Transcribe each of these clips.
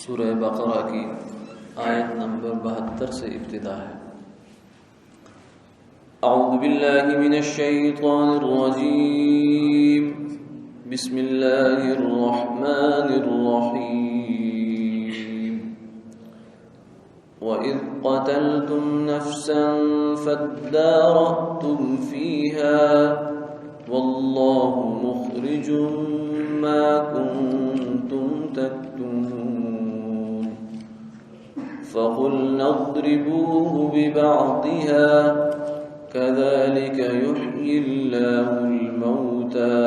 سورہ بقرہ کی آیت نمبر 72 سے ابتدا ہے۔ اعوذ باللہ من الشیطان الرجیم، بسم اللہ الرحمن الرحیم۔ وَإِذْ قَتَلْتُمْ نَفْسًا فَادَّارَأْتُمْ فِيهَا وَاللَّهُ مُخْرِجٌ مَا كُنْتُمْ تَكْتُمُونَ فَقُلْنَا اضْرِبُوهُ بِبَعْضِهَا كَذَلِكَ يُحْيِي اللَّهُ الْمَوْتَى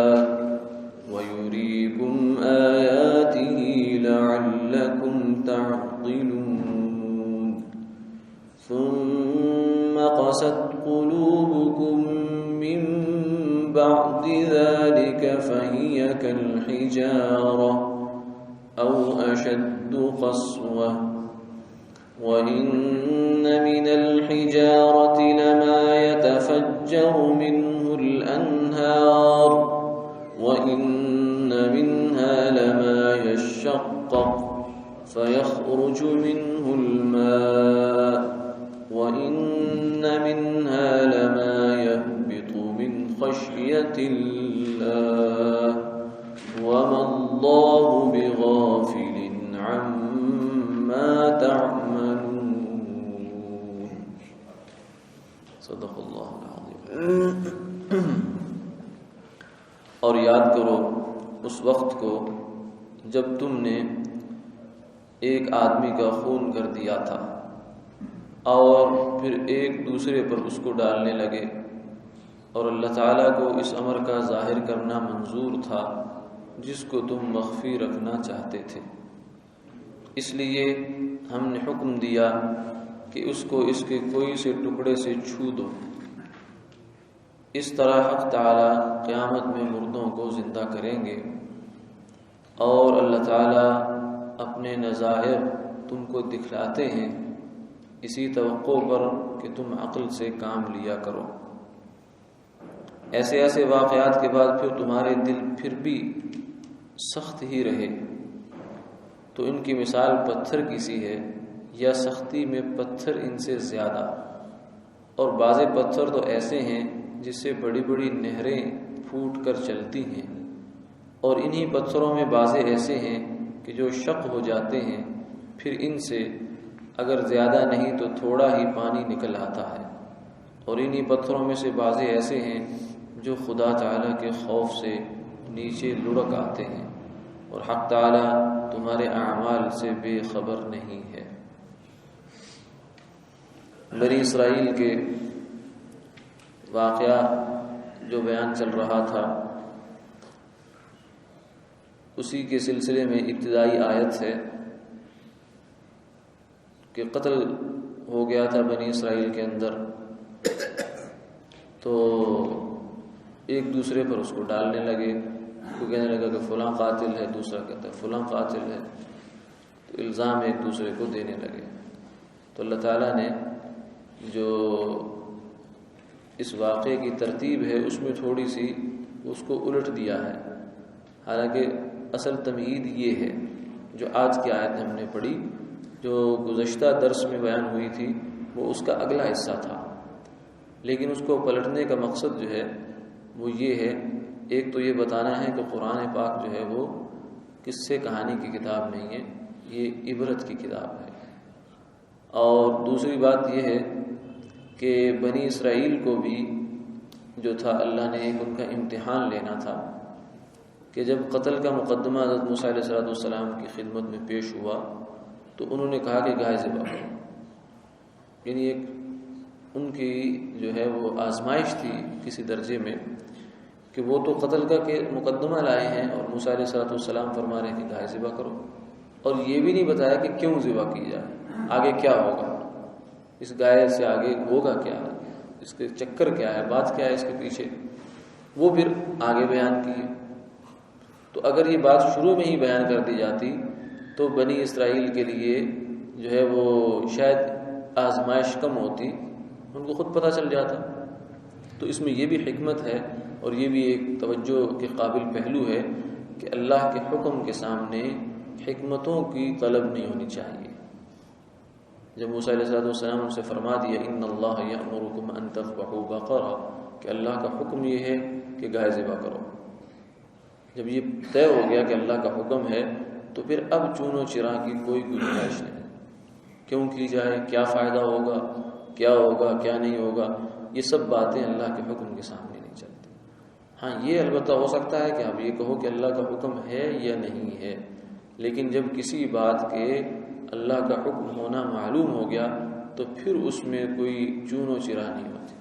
وَيُرِيكُمْ آيَاتِهِ لَعَلَّكُمْ تَعْقِلُونَ ثُمَّ قَسَتْ قُلُوبُكُمْ مِنْ بَعْدِ ذَلِكَ فَهِيَ كَالْحِجَارَةِ أَوْ أَشَدُّ قَسْوَةً وَإِنَّ مِنَ الْحِجَارَةِ لَمَا يَتَفَجَّرُ مِنْهُ الْأَنْهَارُ وَإِنَّ مِنْهَا لَمَا يَشَّقَّقُ فَيَخْرُجُ مِنْهُ الْمَاءُ وَإِنَّ مِنْهَا لَمَا يَهْبِطُ مِنْ خَشْيَةِ اللَّهِ وَمَا اللَّهُ بِغَافِلٍ عَمَّا تَعْمَلُونَ۔ صدق اللہ العظیم۔ اور یاد کرو اس وقت کو جب تم نے ایک آدمی کا خون کر دیا تھا اور پھر ایک دوسرے پر اس کو ڈالنے لگے، اور اللہ تعالیٰ کو اس امر کا ظاہر کرنا منظور تھا جس کو تم مخفی رکھنا چاہتے تھے، اس لیے ہم نے حکم دیا کہ اس کو اس کے کوئی سے ٹکڑے سے چھو دو۔ اس طرح حق تعالیٰ قیامت میں مردوں کو زندہ کریں گے، اور اللہ تعالیٰ اپنے نظائر تم کو دکھلاتے ہیں اسی توقع پر کہ تم عقل سے کام لیا کرو۔ ایسے ایسے واقعات کے بعد پھر تمہارے دل پھر بھی سخت ہی رہے تو ان کی مثال پتھر کی سی ہے، یا سختی میں پتھر ان سے زیادہ، اور بعض پتھر تو ایسے ہیں جس سے بڑی بڑی نہریں پھوٹ کر چلتی ہیں، اور انہی پتھروں میں بعض ایسے ہیں کہ جو شق ہو جاتے ہیں، پھر ان سے اگر زیادہ نہیں تو تھوڑا ہی پانی نکل آتا ہے، اور انہی پتھروں میں سے بعض ایسے ہیں جو خدا تعالیٰ کے خوف سے نیچے لڑک آتے ہیں، اور حق تعالیٰ تمہارے اعمال سے بے خبر نہیں ہے۔ بنی اسرائیل کے واقعہ جو بیان چل رہا تھا اسی کے سلسلے میں ابتدائی آیت ہے کہ قتل ہو گیا تھا بنی اسرائیل کے اندر، تو ایک دوسرے پر اس کو ڈالنے لگے، کوئی کہنے لگا کہ فلاں قاتل ہے، دوسرا کہتا ہے فلاں قاتل ہے، تو الزام ایک دوسرے کو دینے لگے۔ تو اللہ تعالیٰ نے جو اس واقعے کی ترتیب ہے اس میں تھوڑی سی اس کو الٹ دیا ہے، حالانکہ اصل تمہید یہ ہے جو آج کی آیت ہم نے پڑھی، جو گزشتہ درس میں بیان ہوئی تھی وہ اس کا اگلا حصہ تھا، لیکن اس کو پلٹنے کا مقصد جو ہے وہ یہ ہے، ایک تو یہ بتانا ہے کہ قرآن پاک جو ہے وہ قصے کہانی کی کتاب نہیں ہے، یہ عبرت کی کتاب ہے، اور دوسری بات یہ ہے کہ بنی اسرائیل کو بھی جو تھا اللہ نے ایک ان کا امتحان لینا تھا کہ جب قتل کا مقدمہ حضرت موسیٰ علیہ السلام کی خدمت میں پیش ہوا تو انہوں نے کہا کہ گائے ذبح کرو، یعنی ایک ان کی جو ہے وہ آزمائش تھی کسی درجے میں کہ وہ تو قتل کا کہ مقدمہ لائے ہیں اور موسیٰ علیہ السلام فرما رہے ہیں کہ گائے ذبح کرو، اور یہ بھی نہیں بتایا کہ کیوں ذبح کی جائے، آگے کیا ہوگا، اس گائے سے آگے ہوگا کیا، اس کے چکر کیا ہے، بات کیا ہے اس کے پیچھے، وہ پھر آگے بیان کی۔ تو اگر یہ بات شروع میں ہی بیان کر دی جاتی تو بنی اسرائیل کے لیے جو ہے وہ شاید آزمائش کم ہوتی، ان کو خود پتہ چل جاتا۔ تو اس میں یہ بھی حکمت ہے اور یہ بھی ایک توجہ کے قابل پہلو ہے کہ اللہ کے حکم کے سامنے حکمتوں کی طلب نہیں ہونی چاہیے۔ جب موسیٰ علیہ السلام ان سے فرما دیا ان اللہ یأمرکم ان تذبحوا بقرہ، کہ اللہ کا حکم یہ ہے کہ گائے ذبح کرو، جب یہ طے ہو گیا کہ اللہ کا حکم ہے تو پھر اب چون و چرا کی کوئی گنجائش نہیں، کیوں کی جائے، کیا فائدہ ہوگا، کیا ہوگا، کیا نہیں ہوگا، یہ سب باتیں اللہ کے حکم کے سامنے نہیں چلتی۔ ہاں یہ البتہ ہو سکتا ہے کہ آپ یہ کہو کہ اللہ کا حکم ہے یا نہیں ہے، لیکن جب کسی بات کے اللہ کا حکم ہونا معلوم ہو گیا تو پھر اس میں کوئی چون و چرا نہیں ہوتی۔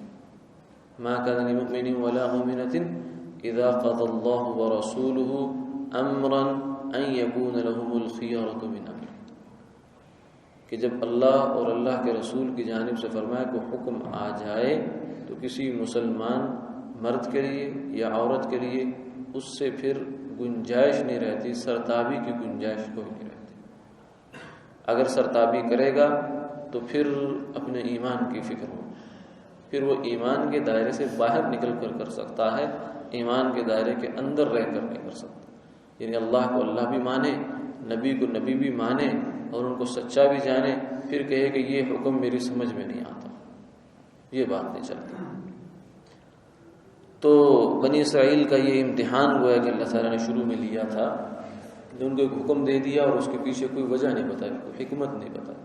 ما كان لمؤمن ولا مؤمنة اذا قضى الله ورسوله امرا ان يكون لهم الخيرة من امره، کہ جب اللہ اور اللہ کے رسول کی جانب سے فرمایا کہ حکم آ جائے تو کسی مسلمان مرد کے لیے یا عورت کے لیے اس سے پھر گنجائش نہیں رہتی، سرتابی کی گنجائش کوئی نہیں رہتی۔ اگر سرتابی کرے گا تو پھر اپنے ایمان کی فکر ہو، پھر وہ ایمان کے دائرے سے باہر نکل کر سکتا ہے، ایمان کے دائرے کے اندر رہ کر نہیں کر سکتا۔ یعنی اللہ کو اللہ بھی مانے، نبی کو نبی بھی مانے اور ان کو سچا بھی جانے، پھر کہے کہ یہ حکم میری سمجھ میں نہیں آتا، یہ بات نہیں چلتی۔ تو بنی اسرائیل کا یہ امتحان ہوا ہے کہ اللہ تعالیٰ نے شروع میں لیا تھا، ان کو ایک حکم دے دیا اور اس کے پیچھے کوئی وجہ نہیں بتائی، کوئی حکمت نہیں بتائی۔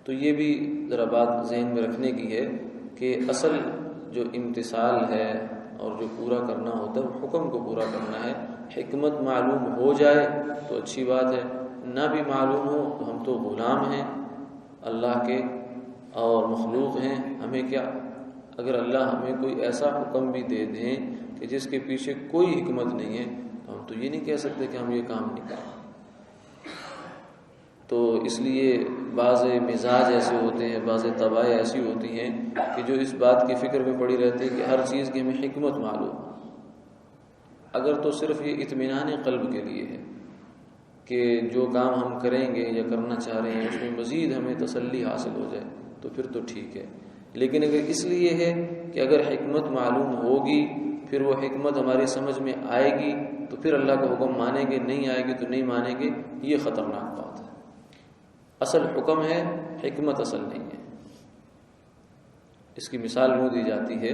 تو یہ بھی ذرا بات ذہن میں رکھنے کی ہے کہ اصل جو امتثال ہے اور جو پورا کرنا ہوتا ہے وہ حکم کو پورا کرنا ہے۔ حکمت معلوم ہو جائے تو اچھی بات ہے، نہ بھی معلوم ہو تو ہم تو غلام ہیں اللہ کے اور مخلوق ہیں، ہمیں کیا؟ اگر اللہ ہمیں کوئی ایسا حکم بھی دے دیں کہ جس کے پیچھے کوئی حکمت نہیں ہے تو ہم تو یہ نہیں کہہ سکتے کہ ہم یہ کام نہیں کریں۔ تو اس لیے بعض مزاج ایسے ہوتے ہیں، بعض طبائع ایسی ہوتی ہیں کہ جو اس بات کی فکر میں پڑی رہتی ہے کہ ہر چیز کی ہمیں حکمت معلوم، اگر تو صرف یہ اطمینان قلب کے لیے ہے کہ جو کام ہم کریں گے یا کرنا چاہ رہے ہیں اس میں مزید ہمیں تسلی حاصل ہو جائے تو پھر تو ٹھیک ہے، لیکن اگر اس لیے ہے کہ اگر حکمت معلوم ہوگی پھر وہ حکمت ہماری سمجھ میں آئے گی تو پھر اللہ کا حکم مانیں گے، نہیں آئے گی تو نہیں مانیں گے، یہ خطرناک بات ہے۔ اصل حکم ہے، حکمت اصل نہیں ہے۔ اس کی مثال یوں دی جاتی ہے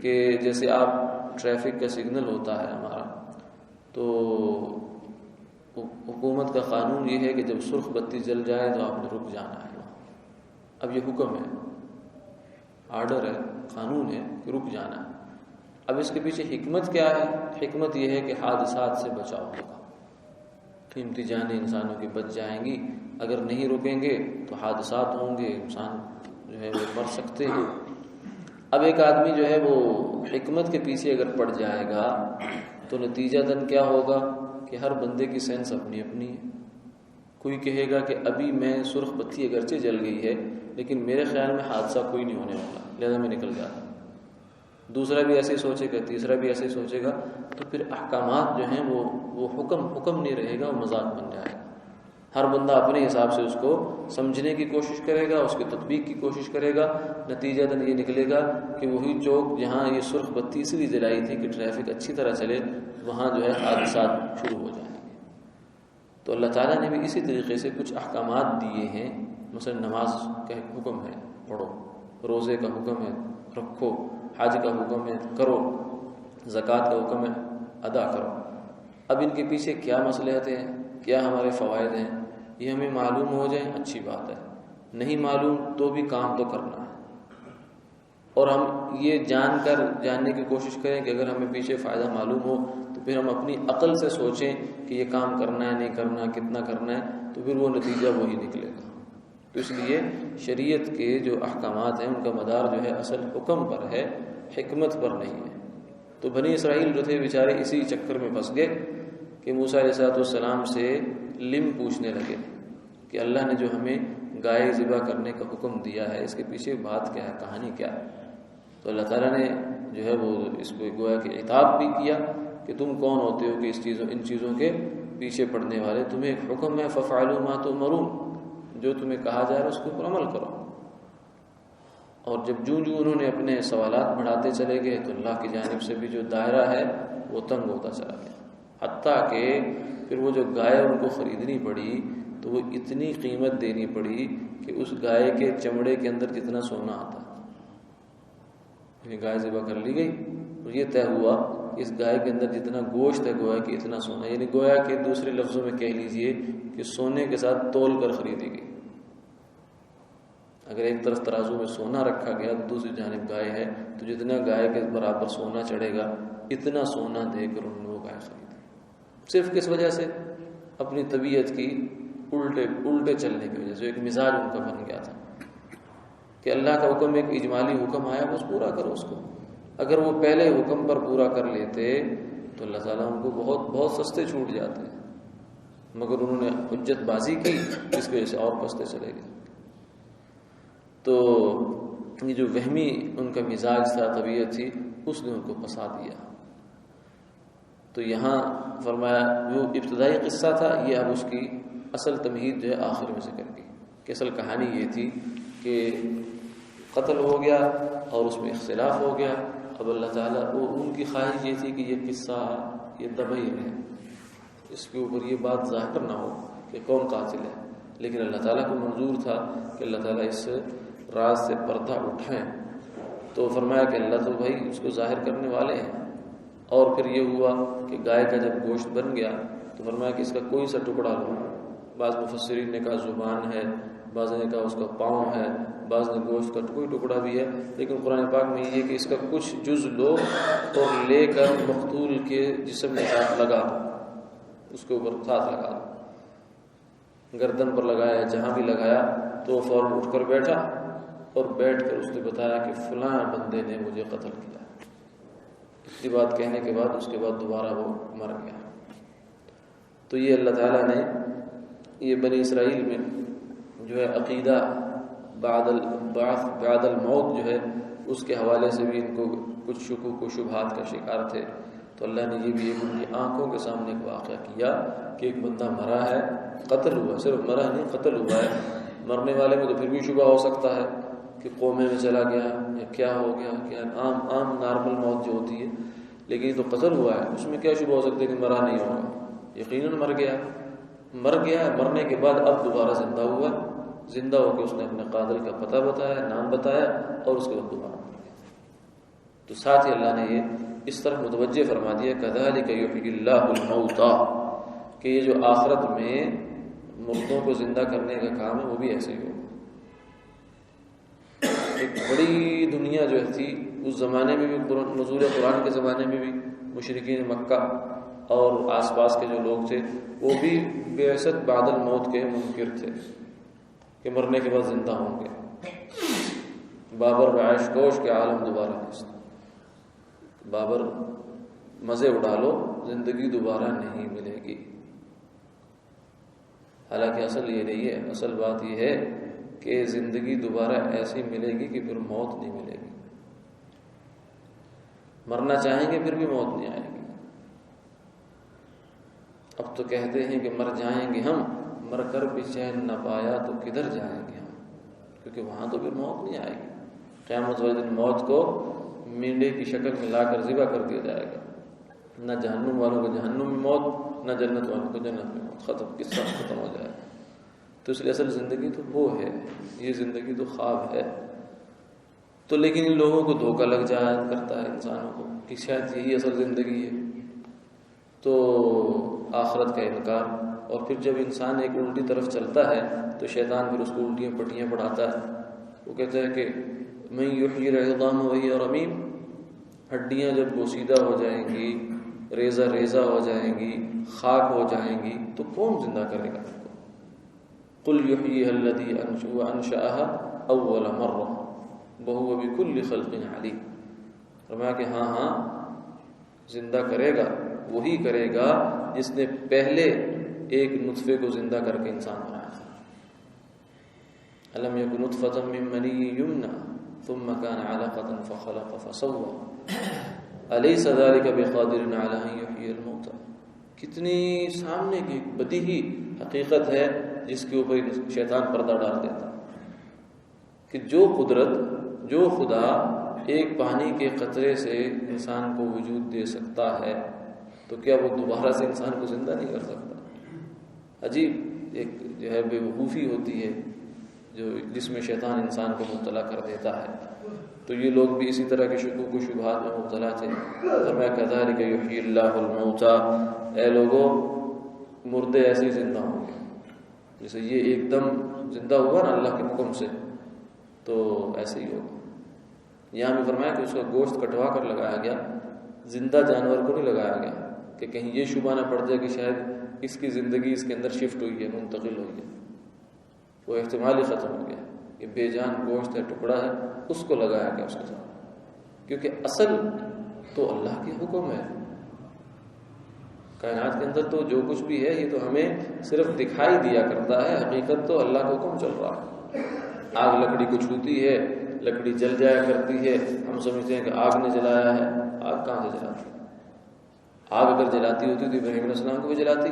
کہ جیسے آپ ٹریفک کا سگنل ہوتا ہے ہمارا، تو حکومت کا قانون یہ ہے کہ جب سرخ بتی جل جائے تو آپ نے رک جانا ہے۔ اب یہ حکم ہے، آرڈر ہے، قانون ہے کہ رک جانا ہے۔ اب اس کے پیچھے حکمت کیا ہے؟ حکمت یہ ہے کہ حادثات سے بچاؤ ہوگا، قیمتی جانیں انسانوں کی بچ جائیں گی، اگر نہیں رکیں گے تو حادثات ہوں گے، انسان جو ہے وہ مر سکتے ہیں۔ اب ایک آدمی جو ہے وہ حکمت کے پیچھے اگر پڑ جائے گا تو نتیجہ تن کیا ہوگا کہ ہر بندے کی سینس اپنی اپنی ہے۔ کوئی کہے گا کہ ابھی میں سرخ بتی اگرچہ جل گئی ہے لیکن میرے خیال میں حادثہ کوئی نہیں ہونے والا، لہذا میں نکل جاتا۔ دوسرا بھی ایسے ہی سوچے گا، تیسرا بھی ایسے ہی سوچے گا، تو پھر احکامات جو ہیں وہ حکم نہیں رہے گا، وہ مذاق بن جائے گا۔ ہر بندہ اپنے حساب سے اس کو سمجھنے کی کوشش کرے گا، اس کی تطبیق کی کوشش کرے گا، نتیجہ یہ نکلے گا کہ وہی چوک جہاں یہ سرخ بتی اس لیے جلائی تھی کہ ٹریفک اچھی طرح چلے، وہاں جو ہے حادثات شروع ہو جائیں گے۔ تو اللہ تعالیٰ نے بھی اسی طریقے سے کچھ احکامات دیے ہیں، مثلا نماز کا حکم ہے پڑھو، روزے کا حکم ہے رکھو، حج کا حکم ہے کرو، زکوٰۃ کا حکم ہے ادا کرو۔ اب ان کے پیچھے کیا مصلحتیں ہیں، کیا ہمارے فوائد ہیں، یہ ہمیں معلوم ہو جائیں اچھی بات ہے، نہیں معلوم تو بھی کام تو کرنا ہے۔ اور ہم یہ جاننے کی کوشش کریں کہ اگر ہمیں پیچھے فائدہ معلوم ہو تو پھر ہم اپنی عقل سے سوچیں کہ یہ کام کرنا ہے نہیں کرنا، کتنا کرنا ہے، تو پھر وہ نتیجہ وہی نکلے گا۔ تو اس لیے شریعت کے جو احکامات ہیں ان کا مدار جو ہے اصل حکم پر ہے، حکمت پر نہیں ہے۔ تو بنی اسرائیل جو تھے بیچارے اسی چکر میں پھنس گئے کہ موسیٰ علیہ السلام سے لم پوچھنے لگے کہ اللہ نے جو ہمیں گائے ذبح کرنے کا حکم دیا ہے اس کے پیچھے بات کیا ہے، کہانی کیا ہے۔ تو اللہ تعالیٰ نے جو ہے وہ اس کو گویا کہ عتاب بھی کیا کہ تم کون ہوتے ہو کہ ان چیزوں کے پیچھے پڑنے والے، تمہیں ایک حکم ہے ففعلوا ما تؤمرون، جو تمہیں کہا جا رہا ہے اس کے اوپر عمل کرو۔ اور جب جو انہوں نے اپنے سوالات بڑھاتے چلے گئے تو اللہ کی جانب سے بھی جو دائرہ ہے وہ تنگ ہوتا چلا گیا، حتیٰ کہ پھر وہ جو گائے ان کو خریدنی پڑی تو وہ اتنی قیمت دینی پڑی کہ اس گائے کے چمڑے کے اندر جتنا سونا آتا. گائے ذبح کر لی گئی اور یہ طے ہوا اس گائے کے اندر جتنا گوشت ہے گویا کہ اتنا سونا، یعنی گویا کہ دوسرے لفظوں میں کہہ لیجئے کہ سونے کے ساتھ تول کر خریدی گئی. اگر ایک طرف ترازو میں سونا رکھا گیا تو دوسری جانب گائے ہے، تو جتنا گائے کے برابر سونا چڑھے گا اتنا سونا دے کر انہوں نے وہ گائے خریدی. صرف کس وجہ سے؟ اپنی طبیعت کی الٹے چلنے کی وجہ سے. ایک مزاج ان کا بن گیا تھا کہ اللہ کا حکم ایک اجمالی حکم آیا بس پورا کرو اس کو. اگر وہ پہلے حکم پر پورا کر لیتے تو اللہ تعالیٰ ان کو بہت بہت سستے چھوٹ جاتے ہیں، مگر انہوں نے حجت بازی کی، اس کی وجہ سے اور پستے چلے گئے. تو یہ جو وہمی ان کا مزاج تھا، طبیعت تھی، اس نے ان کو پھنسا دیا. تو یہاں فرمایا جو ابتدائی قصہ تھا یہ اب اس کی اصل تمہید جو ہے آخر میں ذکر کی کہ اصل کہانی یہ تھی کہ قتل ہو گیا اور اس میں اختلاف ہو گیا. اب اللہ تعالیٰ ان کی خواہش یہ تھی کہ یہ قصہ یہ دبا ہی رہے، اس کے اوپر یہ بات ظاہر نہ ہو کہ کون قاتل ہے، لیکن اللہ تعالیٰ کو منظور تھا کہ اللہ تعالیٰ اس راز سے پردہ اٹھائیں. تو فرمایا کہ اللہ تو بھائی اس کو ظاہر کرنے والے ہیں. اور پھر یہ ہوا کہ گائے کا جب گوشت بن گیا تو فرمایا کہ اس کا کوئی سا ٹکڑا لو. بعض مفسرین نے کہا زبان ہے، بعض نے کہا اس کا پاؤں ہے، بعض نے گوشت کا کوئی ٹکڑا بھی ہے، لیکن قرآن پاک میں یہ کہ اس کا کچھ جز لو اور لے کر مقتول کے جسم کے ساتھ لگا دو، اس کے اوپر ساتھ لگا دو. گردن پر لگایا، جہاں بھی لگایا تو وہ فوراً اٹھ کر بیٹھا اور بیٹھ کر اس نے بتایا کہ فلاں بندے نے مجھے قتل کیا. اتنی بات کہنے کے بعد اس کے بعد دوبارہ وہ مر گیا. تو یہ اللہ تعالیٰ نے یہ بنی اسرائیل میں جو ہے عقیدہ بعد الموت جو ہے اس کے حوالے سے بھی ان کو کچھ شکوک و شبہات کا شکار تھے. تو اللہ نے یہ بھی ان کی آنکھوں کے سامنے ایک واقعہ کیا کہ ایک بندہ مرا ہے، قتل ہوا، صرف مرا نہیں قتل ہوا ہے. مرنے والے میں تو پھر بھی شبہ ہو سکتا ہے کہ قومے میں چلا گیا یا کیا ہو گیا، کیا عام نارمل موت جو ہوتی ہے، لیکن یہ تو قتل ہوا ہے، اس میں کیا شبہ ہو سکتا ہے کہ مرا نہیں ہوگا. یقیناً مر گیا. مرنے کے بعد اب دوبارہ زندہ ہوا. زندہ ہو کے اس نے اپنے قاتل کا پتہ بتایا، نام بتایا، اور اس کے بعد دوبارہ مر گیا. تو ساتھ ہی اللہ نے یہ اس طرح متوجہ فرما دیا کذالک یحیی اللہ الموتى کہ یہ جو آخرت میں مردوں کو زندہ کرنے کا کام ہے وہ بھی ایسے ہی ہوگا. ایک بڑی دنیا جو تھی اس زمانے میں بھی، نزول قرآن کے زمانے میں بھی مشرکین مکہ اور آس پاس کے جو لوگ تھے وہ بھی بعثت بعد الموت کے منکر تھے کہ مرنے کے بعد زندہ ہوں گے. بابر بعیش کوش کے عالم دوبارہ نہیں. بابر مزے اڑا لو، زندگی دوبارہ نہیں ملے گی. حالانکہ اصل یہ نہیں ہے. اصل بات یہ ہے کہ زندگی دوبارہ ایسی ملے گی کہ پھر موت نہیں ملے گی. مرنا چاہیں گے پھر بھی موت نہیں آئے گی. اب تو کہتے ہیں کہ مر جائیں گے ہم، مر کر بھی چین نہ پایا تو کدھر جائیں گے ہم، کیونکہ وہاں تو پھر موت نہیں آئے گی. قیامت والے دن موت کو مینڈے کی شکل میں لا کر ذبح کر دیا جائے گا. نہ جہنم والوں کو جہنم میں موت، نہ جنت والوں کو جنت میں موت. ختم، قصہ ختم ہو جائے گا. تو اس لیے اصل زندگی تو وہ ہے، یہ زندگی تو خواب ہے. تو لیکن ان لوگوں کو دھوکہ لگ جایا کرتا ہے انسانوں کو کہ شاید یہی اصل زندگی ہے. تو آخرت کا انکار، اور پھر جب انسان ایک الٹی طرف چلتا ہے تو شیطان پھر اس کو الٹیاں پٹیاں پڑھاتا ہے. وہ کہتا ہے کہ من یحیی العظام وہی رمیم، ہڈیاں جب بوسیدہ ہو جائیں گی، ریزہ ریزہ ہو جائیں گی، خاک ہو جائیں گی تو کون زندہ کرے گا؟ قل یحییھا الذی انشأھا اول مرہ وہو بکل خلق علیم. فرمایا کہ ہاں زندہ کرے گا، وہی کرے گا جس نے پہلے ایک نطفے کو زندہ کر کے انسان بنایا. الم یک نطفۃ من منی یمنی ثم کان علقۃ فخلق فسوى الیس ذلک بقادر علی ان یحیی الموتى. کتنی سامنے کی بدیہی حقیقت ہے جس کے اوپر شیطان پردہ ڈال دیتا کہ جو قدرت، جو خدا ایک پانی کے قطرے سے انسان کو وجود دے سکتا ہے تو کیا وہ دوبارہ سے انسان کو زندہ نہیں کر سکتا؟ عجیب ایک جو ہے بے وقوفی ہوتی ہے جس میں شیطان انسان کو مبتلا کر دیتا ہے. تو یہ لوگ بھی اسی طرح کے شکوک و شبہات میں مبتلا تھے. فرمایا کذالک یحیی اللہ الموتى، اے لوگوں مردے ایسے ہی زندہ ہوں گے. جیسے یہ ایک دم زندہ ہوا نا اللہ کے حکم سے، تو ایسے ہی ہوگا. یہاں بھی فرمایا کہ اس کا گوشت کٹوا کر لگایا گیا، زندہ جانور کو نہیں لگایا گیا کہ کہیں یہ شبہ نہ پڑ جائے کہ شاید اس کی زندگی اس کے اندر شفٹ ہوئی ہے، منتقل ہوئی ہے. وہ احتمال ہی ختم ہو گیا کہ بے جان گوشت ہے، ٹکڑا ہے، اس کو لگایا گیا اس کے ساتھ. کیونکہ اصل تو اللہ کے حکم ہے. کائنات کے اندر تو جو کچھ بھی ہے یہ تو ہمیں صرف دکھائی دیا کرتا ہے، حقیقت تو اللہ کا حکم چل رہا ہے. آگ لکڑی کو چھوتی ہے، لکڑی جل جایا کرتی ہے. ہم سمجھتے ہیں کہ آگ نے جلایا ہے. آگ کہاں سے جلاتی؟ آگ اگر جلاتی ہوتی تو ابراہیم علیہ السلام کو بھی جلاتی.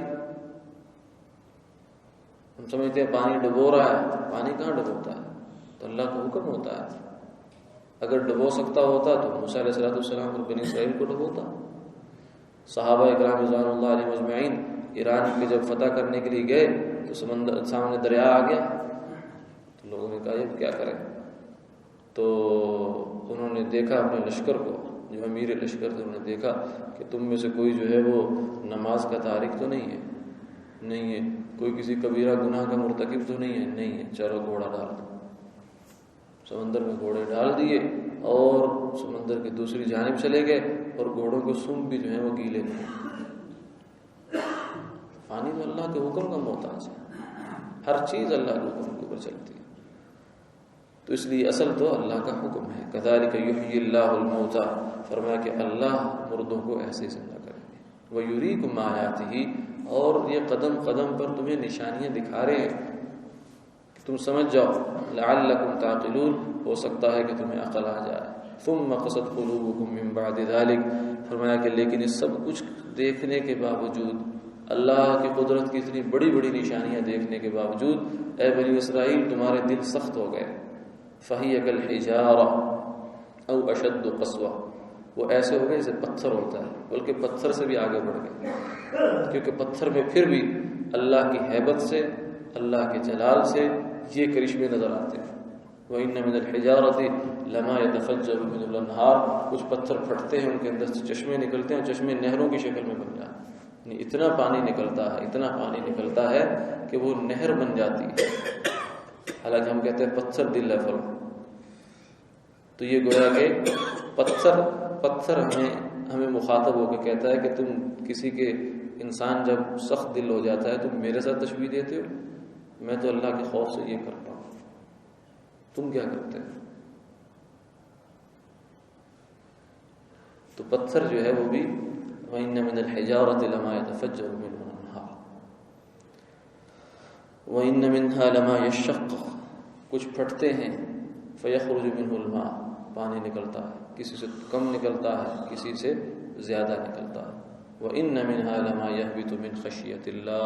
ہم سمجھتے ہیں پانی ڈبو رہا ہے، پانی کہاں ڈبوتا ہے؟ تو اللہ کا حکم ہوتا ہے. اگر ڈبو سکتا ہوتا تو موسیٰ علیہ السلام اور بنی اسرائیل کو ڈبوتا. صحابہ اکرام رضوان اللہ علیہ مجمعین ایران کے جب فتح کرنے کے لیے گئے تو سمندر سامنے دریا آ گیا. تو لوگوں نے کہا یہ کیا کریں؟ تو انہوں نے دیکھا اپنے لشکر کو، جو امیر لشکر تھے، انہوں نے دیکھا کہ تم میں سے کوئی جو ہے وہ نماز کا تارک تو نہیں ہے، کوئی کسی کبیرہ گناہ کا مرتکب تو نہیں ہے. چلو گھوڑا ڈال دو. سمندر میں گھوڑے ڈال دیے اور سمندر کی دوسری جانب چلے گئے، اور گھوڑوں کے سونگ بھی جو ہیں وہ گیلے تھے. پانی تو اللہ کے حکم کا محتاج ہے، ہر چیز اللہ کے حکم کے اوپر چلتی ہے. تو اس لیے اصل تو اللہ کا حکم ہے. کذالک یحیی اللہ الموتى، فرمایا کہ اللہ مردوں کو ایسے زندہ کریں گے. ویریکم آیاتہ، اور یہ قدم قدم پر تمہیں نشانیاں دکھا رہے ہیں کہ تم سمجھ جاؤ. لعلکم تعقلون، ہو سکتا ہے کہ تمہیں عقل آ جائے. ثم قست قلوبکم من بعد ذلک، فرمایا کہ لیکن اس سب کچھ دیکھنے کے باوجود، اللہ کی قدرت کی اتنی بڑی بڑی نشانیاں دیکھنے کے باوجود، اے بنی اسرائیل تمہارے دل سخت ہو گئے. فہی کالحجارہ او اشد قسوہ، وہ ایسے ہو گئے جیسے پتھر ہوتا ہے، بلکہ پتھر سے بھی آگے بڑھ گئے. کیونکہ پتھر میں پھر بھی اللہ کی ہیبت سے، اللہ کے جلال سے یہ کرشمے نظر آتے ہیں. وَإِنَّ مِنَ الْحِجَارَةِ لَمَا يَتَفَجَّرُ مِنْهُ الْأَنْهَارُ، کچھ پتھر پھٹتے ہیں، ان کے اندر سے چشمے نکلتے ہیں، اور چشمے نہروں کی شکل میں بن جاتے ہیں. یعنی اتنا پانی نکلتا ہے کہ وہ نہر بن جاتی ہے. حالانکہ ہم کہتے ہیں پتھر دل ہے فرق. تو یہ گویا کہ پتھر ہمیں مخاطب ہو کے کہتا ہے کہ تم کسی کے، انسان جب سخت دل ہو جاتا ہے تم میرے ساتھ تشبیہ دیتے ہو، میں تو اللہ کے خوف سے یہ کرتا ہوں، تم کیا کرتے ہیں؟ تو پتھر جو ہے وہ بھی وَإِنَّ مِنَ الْحِجَارَةِ لَمَا يَتَفَجَّرُ مِنْهُ الْأَنْهَارُ وَإِنَّ مِنْهَا لَمَا يَشَّقُّ، کچھ پھٹتے ہیں، فَيَخْرُجُ مِنْهُ الْمَاءُ، پانی نکلتا ہے، کسی سے کم نکلتا ہے، کسی سے زیادہ نکلتا ہے. وَإِنَّ مِنْهَا لَمَا يَهْبِطُ مِنْ خَشْيَةِ اللَّهِ،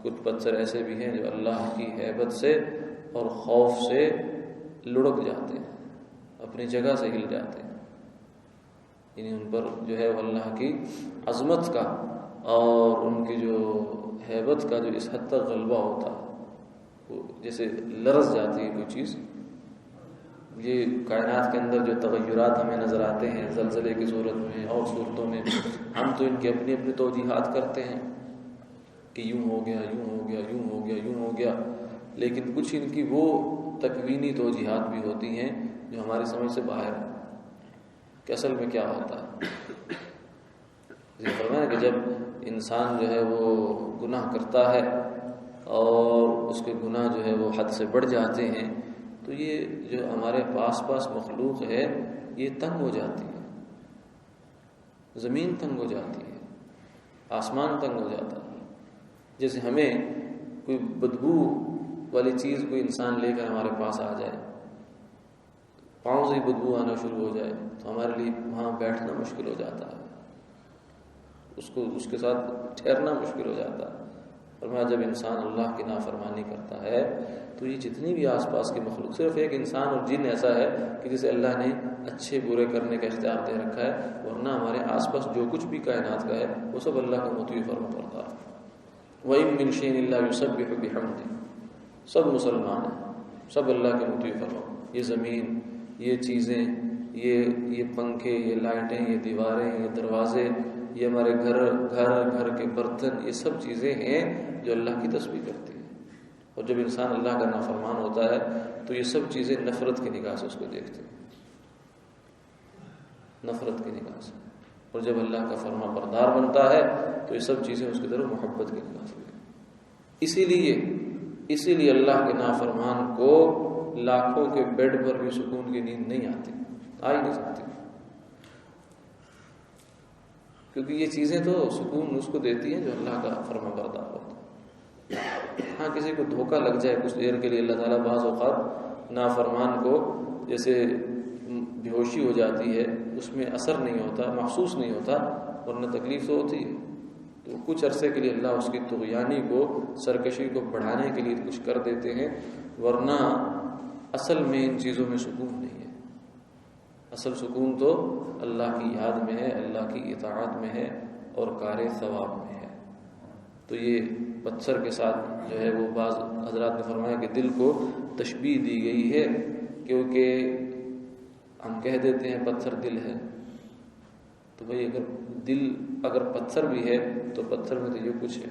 کچھ پتھر ایسے بھی ہیں جو اللہ کی ہیبت سے اور خوف سے لڑک جاتے ہیں، اپنی جگہ سے ہل جاتے ہیں. یعنی ان پر جو ہے وہ اللہ کی عظمت کا اور ان کی جو ہیبت کا جو اس حد تک غلبہ ہوتا ہے، وہ جیسے لرز جاتی ہے کوئی چیز. یہ کائنات کے اندر جو تغیرات ہمیں نظر آتے ہیں زلزلے کی صورت میں اور صورتوں میں، ہم تو ان کی اپنی اپنی توجیحات کرتے ہیں کہ یوں ہو گیا، یوں ہو گیا، یوں ہو گیا، یوں ہو گیا. لیکن کچھ ان کی وہ تکوینی توجیحات بھی ہوتی ہیں جو ہماری سمجھ سے باہر ہے کہ اصل میں کیا ہوتا ہے. یہ فرمایا کہ جب انسان جو ہے وہ گناہ کرتا ہے اور اس کے گناہ جو ہے وہ حد سے بڑھ جاتے ہیں، تو یہ جو ہمارے پاس مخلوق ہے یہ تنگ ہو جاتی ہے. زمین تنگ ہو جاتی ہے، آسمان تنگ ہو جاتا ہے. جیسے ہمیں کوئی بدبو والی چیز کوئی انسان لے کر ہمارے پاس آ جائے، پاؤں سے ہی بدبو آنا شروع ہو جائے تو ہمارے لیے وہاں بیٹھنا مشکل ہو جاتا ہے، اس کے ساتھ ٹھہرنا مشکل ہو جاتا ہے. اور جب انسان اللہ کی نافرمانی کرتا ہے تو یہ جتنی بھی آس پاس کی مخلوق، صرف ایک انسان اور جن ایسا ہے کہ جسے اللہ نے اچھے برے کرنے کا اختیار دے رکھا ہے، ورنہ ہمارے آس پاس جو کچھ بھی کائنات کا ہے وہ سب اللہ کا مطیع فرما پڑتا ہے. وَإِن مِّن شَيْءٍ إِلَّا يُسَبِّحُ بِحَمْدِهِ، سب مسلمان ہیں، سب اللہ کے مطیع فرما۔ یہ زمین، یہ چیزیں، یہ پنکھے، یہ لائٹیں، یہ دیواریں، یہ دروازے، یہ ہمارے گھر کے برتن، یہ سب چیزیں ہیں جو اللہ کی تسبیح کرتی ہیں۔ اور جب انسان اللہ کا نافرمان ہوتا ہے تو یہ سب چیزیں نفرت کی نگاہ سے اس کو دیکھتے ہیں، نفرت کی نگاہ سے۔ اور جب اللہ کا فرما بردار بنتا ہے تو یہ سب چیزیں اس کی طرف محبت کی نگاہ سے دیکھتے ہیں۔ اسی لیے اللہ کے نافرمان کو لاکھوں کے بیڈ پر بھی سکون کی نیند نہیں آتی، آ ہی نہیں سکتی، کیونکہ یہ چیزیں تو سکون اس کو دیتی ہیں جو اللہ کا فرما بردار ہوتا ہے۔ ہاں کسی کو دھوکہ لگ جائے کچھ دیر کے لیے، اللہ تعالیٰ بعض اوقات نافرمان کو جیسے بے ہوشی ہو جاتی ہے، اس میں اثر نہیں ہوتا، محسوس نہیں ہوتا، ورنہ تکلیف تو ہوتی ہے، تو کچھ عرصے کے لیے اللہ اس کی طغیانی کو، سرکشی کو بڑھانے کے لیے کچھ کر دیتے ہیں، ورنہ اصل میں ان چیزوں میں سکون نہیں ہے۔ اصل سکون تو اللہ کی یاد میں ہے، اللہ کی اطاعت میں ہے اور کار ثواب میں ہے۔ تو یہ پتھر کے ساتھ جو ہے وہ بعض حضرات نے فرمایا کہ دل کو تشبیہ دی گئی ہے، کیونکہ ہم کہہ دیتے ہیں پتھر دل ہے، تو بھئی اگر دل اگر پتھر بھی ہے تو پتھر میں تو یہ کچھ ہے،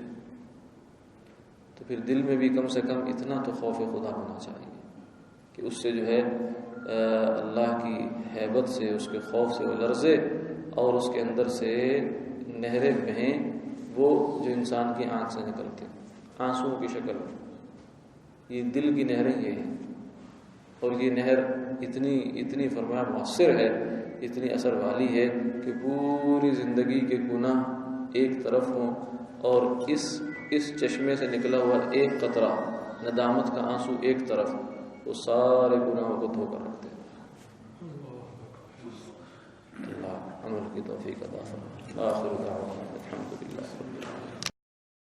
تو پھر دل میں بھی کم سے کم اتنا تو خوف خدا ہونا چاہیے کہ اس سے جو ہے اللہ کی ہیبت سے، اس کے خوف سے وہ لرزے اور اس کے اندر سے نہریں بہیں، وہ جو انسان کی آنکھ سے نکلتے آنسوں کی شکل میں۔ یہ دل کی نہریں یہ ہیں، اور یہ نہر اتنی فرمایا مؤثر ہے، اتنی اثر والی ہے کہ پوری زندگی کے گناہ ایک طرف ہوں اور اس چشمے سے نکلا ہوا ایک قطرہ ندامت کا آنسو ایک طرف، وہ سارے گناہوں کو دھو کر رکھتے ہیں۔ اللہ عمل کی توفیق عطا فرمائے۔ آخر دعوانا الحمدللہ رب العالمین۔